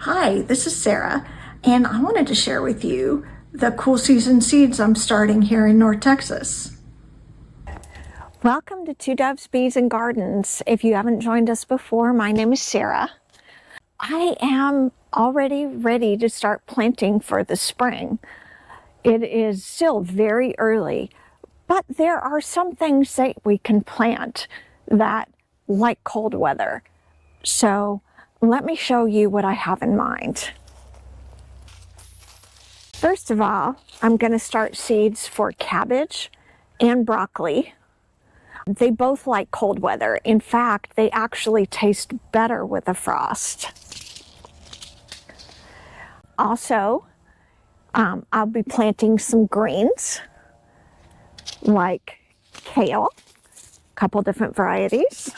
Hi, this is Sarah, and I wanted to share with you the cool season seeds I'm starting here in North Texas. Welcome to Two Doves, Bees, and Gardens. If you haven't joined us before, my name is Sarah. I am already ready to start planting for the spring. It is still very early, but there are some things that we can plant that like cold weather. So let me show you what I have in mind. First of all, I'm going to start seeds for cabbage and broccoli. They both like cold weather. In fact, they actually taste better with a frost. Also, I'll be planting some greens like kale, a couple different varieties.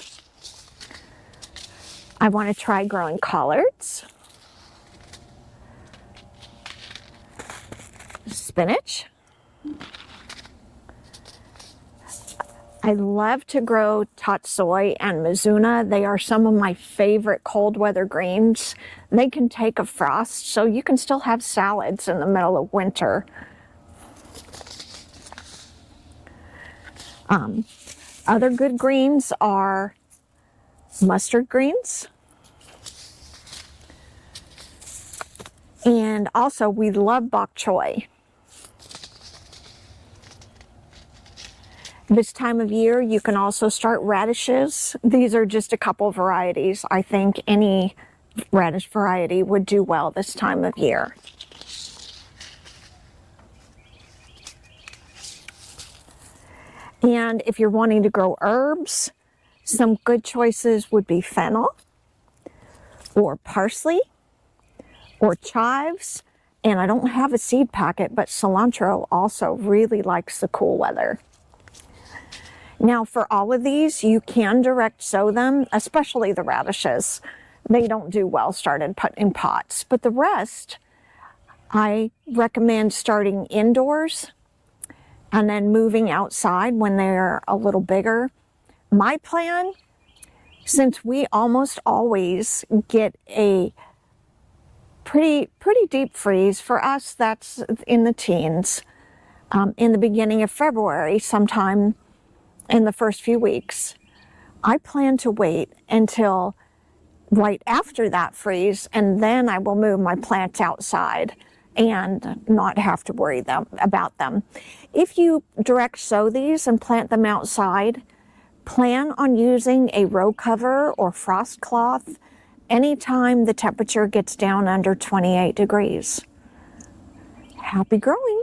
I want to try growing collards, spinach. I love to grow tatsoi and mizuna. They are some of my favorite cold weather greens. They can take a frost, so you can still have salads in the middle of winter. Other good greens are mustard greens. And also we love bok choy. This time of year, you can also start radishes. These are just a couple varieties. I think any radish variety would do well this time of year. And if you're wanting to grow herbs, some good choices would be fennel, or parsley, or chives. And I don't have a seed packet, but cilantro also really likes the cool weather. Now for all of these, you can direct sow them, especially the radishes. They don't do well started put in pots, but the rest, I recommend starting indoors and then moving outside when they're a little bigger. My plan, since we almost always get a pretty deep freeze, for us that's in the teens, in the beginning of February, sometime in the first few weeks, I plan to wait until right after that freeze, and then I will move my plants outside and not have to worry about them. If you direct sow these and plant them outside, plan on using a row cover or frost cloth anytime the temperature gets down under 28 degrees. Happy growing!